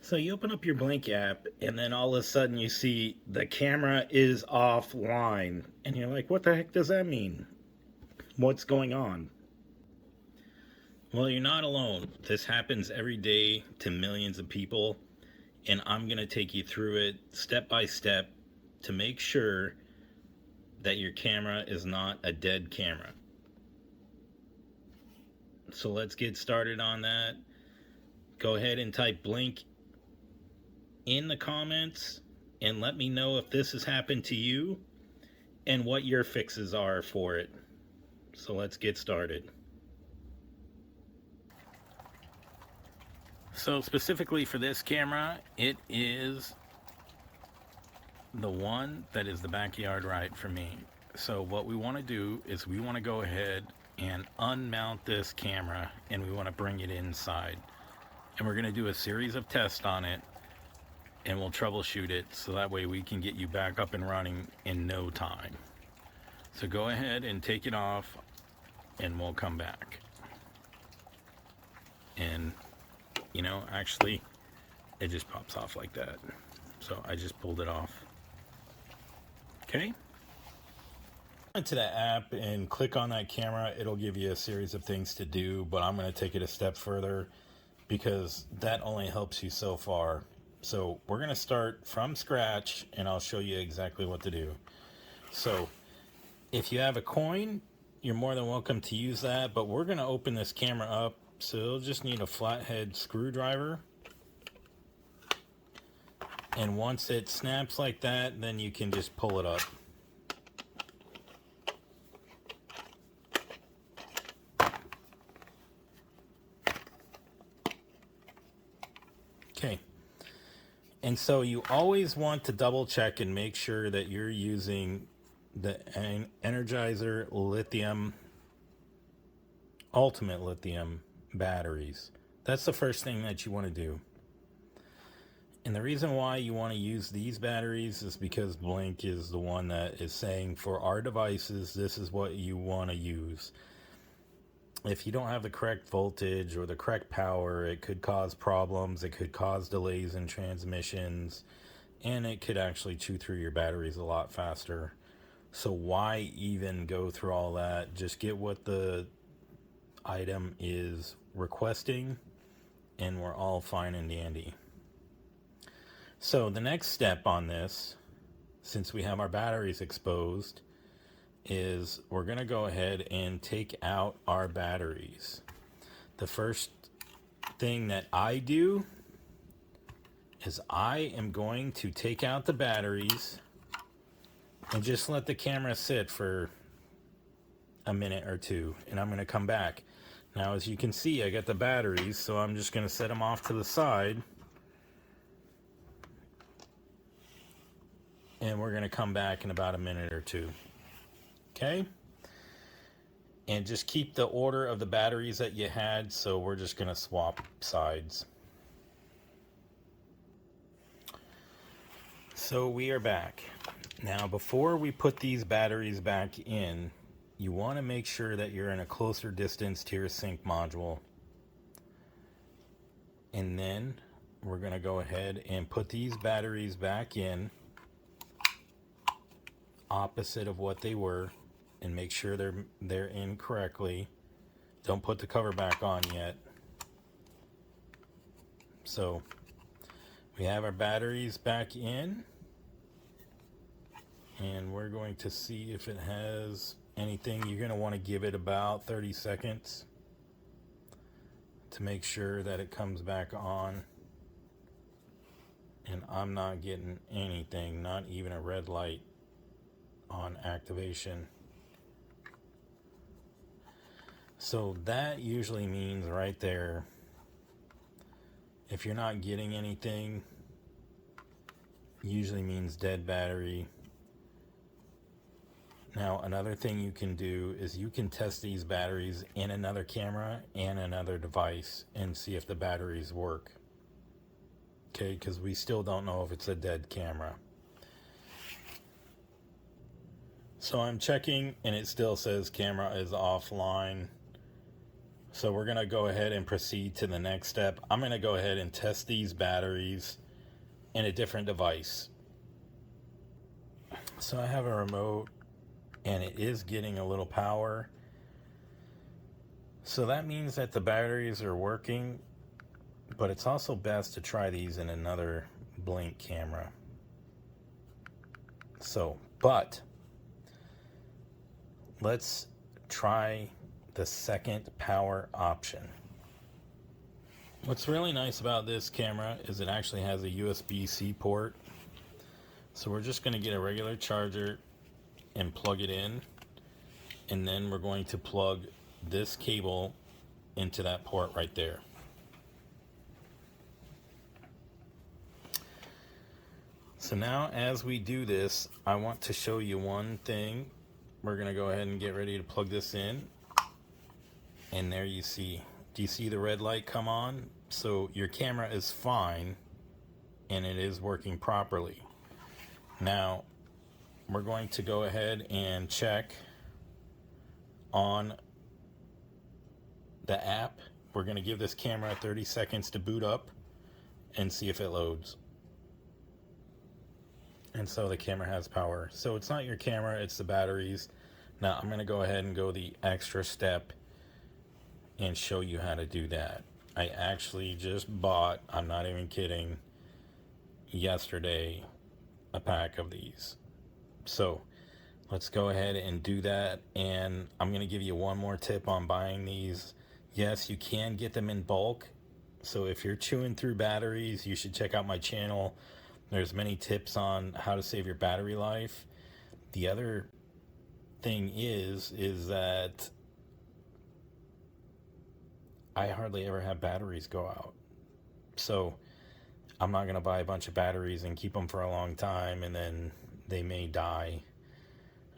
So you open up your Blink app, and then all of a sudden you see the camera is offline. And you're like, what the heck does that mean? What's going on? Well, you're not alone. This happens every day to millions of people. And I'm going to take you through it step by step to make sure that your camera is not a dead camera. So let's get started on that. Go ahead and type Blink in the comments and let me know if this has happened to you and what your fixes are for it. So let's get started. So specifically for this camera, it is the one that is the backyard right for me. So what we want to do is we want to go ahead and unmount this camera, and we want to bring it inside. And we're going to do a series of tests on it, and we'll troubleshoot it so that way we can get you back up and running in no time. So go ahead and take it off, and we'll come back. And you know, actually it just pops off like that. So I just pulled it off. Okay, into that app and click on that camera. It'll give you a series of things to do, but I'm going to take it a step further because that only helps you so far. So we're going to start from scratch, and I'll show you exactly what to do. So if you have a coin, you're more than welcome to use that, but we're going to open this camera up, so you'll just need a flathead screwdriver. And once it snaps like that, then you can just pull it up. Okay. And so you always want to double check and make sure that you're using the Energizer lithium, ultimate lithium batteries. That's the first thing that you want to do. And the reason why you want to use these batteries is because Blink is the one that is saying for our devices, this is what you want to use. If you don't have the correct voltage or the correct power, it could cause problems. It could cause delays in transmissions, and it could actually chew through your batteries a lot faster. So why even go through all that? Just get what the item is requesting, and we're all fine and dandy. So the next step on this, since we have our batteries exposed, is we're going to go ahead and take out our batteries. The first thing that I do is I am going to take out the batteries and just let the camera sit for a minute or two, and I'm going to come back. Now, as you can see, I got the batteries, so I'm just going to set them off to the side, and we're going to come back in about a minute or two. Okay? And just keep the order of the batteries that you had, so we're just going to swap sides. So we are back. Now, before we put these batteries back in, you want to make sure that you're in a closer distance to your sync module. And then we're going to go ahead and put these batteries back in opposite of what they were, and make sure they're in correctly. Don't put the cover back on yet. So we have our batteries back in, and we're going to see if it has anything. You're going to want to give it about 30 seconds to make sure that it comes back on. And I'm not getting anything, not even a red light on activation. So that usually means right there, if you're not getting anything, usually means dead battery. Now, another thing you can do is you can test these batteries in another camera and another device and see if the batteries work. Okay, because we still don't know if it's a dead camera. So I'm checking, and it still says camera is offline. So we're going to go ahead and proceed to the next step. I'm going to go ahead and test these batteries in a different device. So I have a remote and it is getting a little power. So that means that the batteries are working, but it's also best to try these in another Blink camera. So, but let's try the second power option. What's really nice about this camera is it actually has a USB-C port. So we're just going to get a regular charger and plug it in, and then we're going to plug this cable into that port right there. So now as we do this, I want to show you one thing. We're going to go ahead and get ready to plug this in. And there you see, do you see the red light come on? So your camera is fine and it is working properly. Now we're going to go ahead and check on the app. We're going to give this camera 30 seconds to boot up and see if it loads. And so the camera has power. So it's not your camera, it's the batteries. Now I'm going to go ahead and go the extra step and show you how to do that. I actually just bought, I'm not even kidding, yesterday a pack of these. So let's go ahead and do that. And I'm going to give you one more tip on buying these. Yes, you can get them in bulk. So if you're chewing through batteries, you should check out my channel. There's many tips on how to save your battery life. The other thing is that I hardly ever have batteries go out. So I'm not going to buy a bunch of batteries and keep them for a long time, and then they may die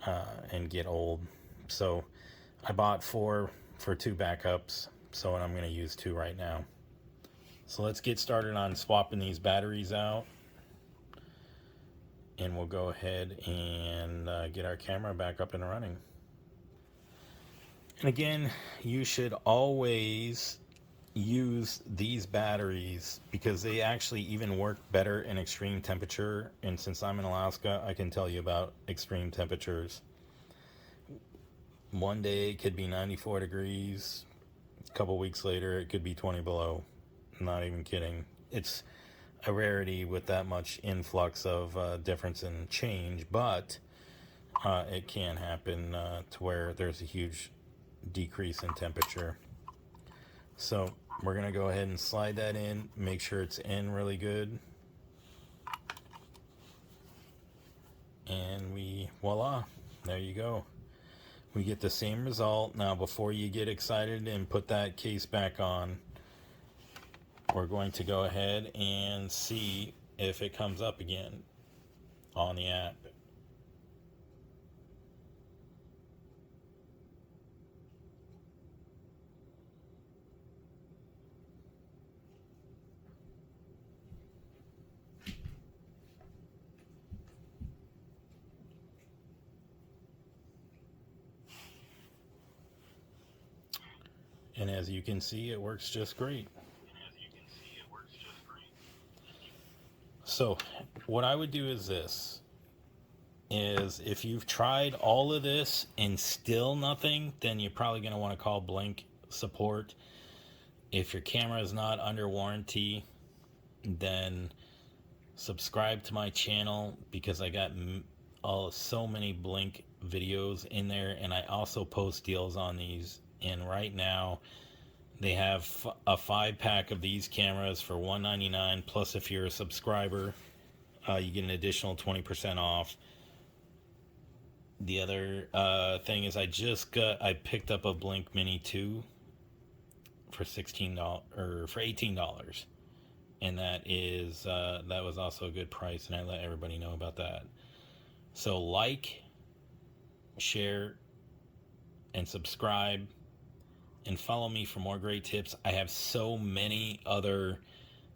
and get old. So I bought 4 for 2 backups. So I'm going to use 2 right now. So let's get started on swapping these batteries out. And we'll go ahead and get our camera back up and running. And again, you should always use these batteries because they actually even work better in extreme temperature. And since I'm in Alaska, I can tell you about extreme temperatures. One day it could be 94 degrees. A couple weeks later, it could be 20 below. I'm not even kidding. It's a rarity with that much influx of difference in change, but it can happen to where there's a huge decrease in temperature. So we're going to go ahead and slide that in, make sure it's in really good, and voila, there you go. We get the same result. Now before you get excited and put that case back on, we're going to go ahead and see if it comes up again on the app. And as you can see, it works just great. So what I would do is this, is if you've tried all of this and still nothing, then you're probably going to want to call Blink support. If your camera is not under warranty, then subscribe to my channel because I got so many Blink videos in there, and I also post deals on these. And right now they have a 5-pack of these cameras for $199, plus if you're a subscriber, you get an additional 20% off. The other thing is I picked up a Blink Mini 2 for $16 or for $18, and that was also a good price, and I let everybody know about that. So like, share, and subscribe, and follow me for more great tips. I have so many other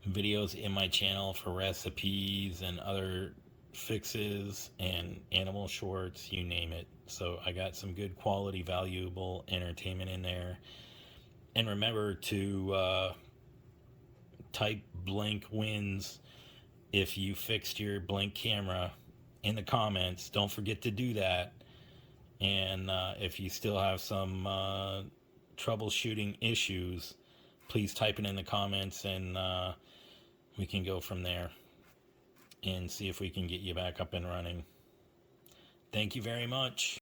videos in my channel for recipes and other fixes and animal shorts, you name it. So I got some good quality, valuable entertainment in there. And remember to type blink wins if you fixed your blink camera in the comments. Don't forget to do that. And if you still have some troubleshooting issues, please type it in the comments, and we can go from there and see if we can get you back up and running. Thank you very much.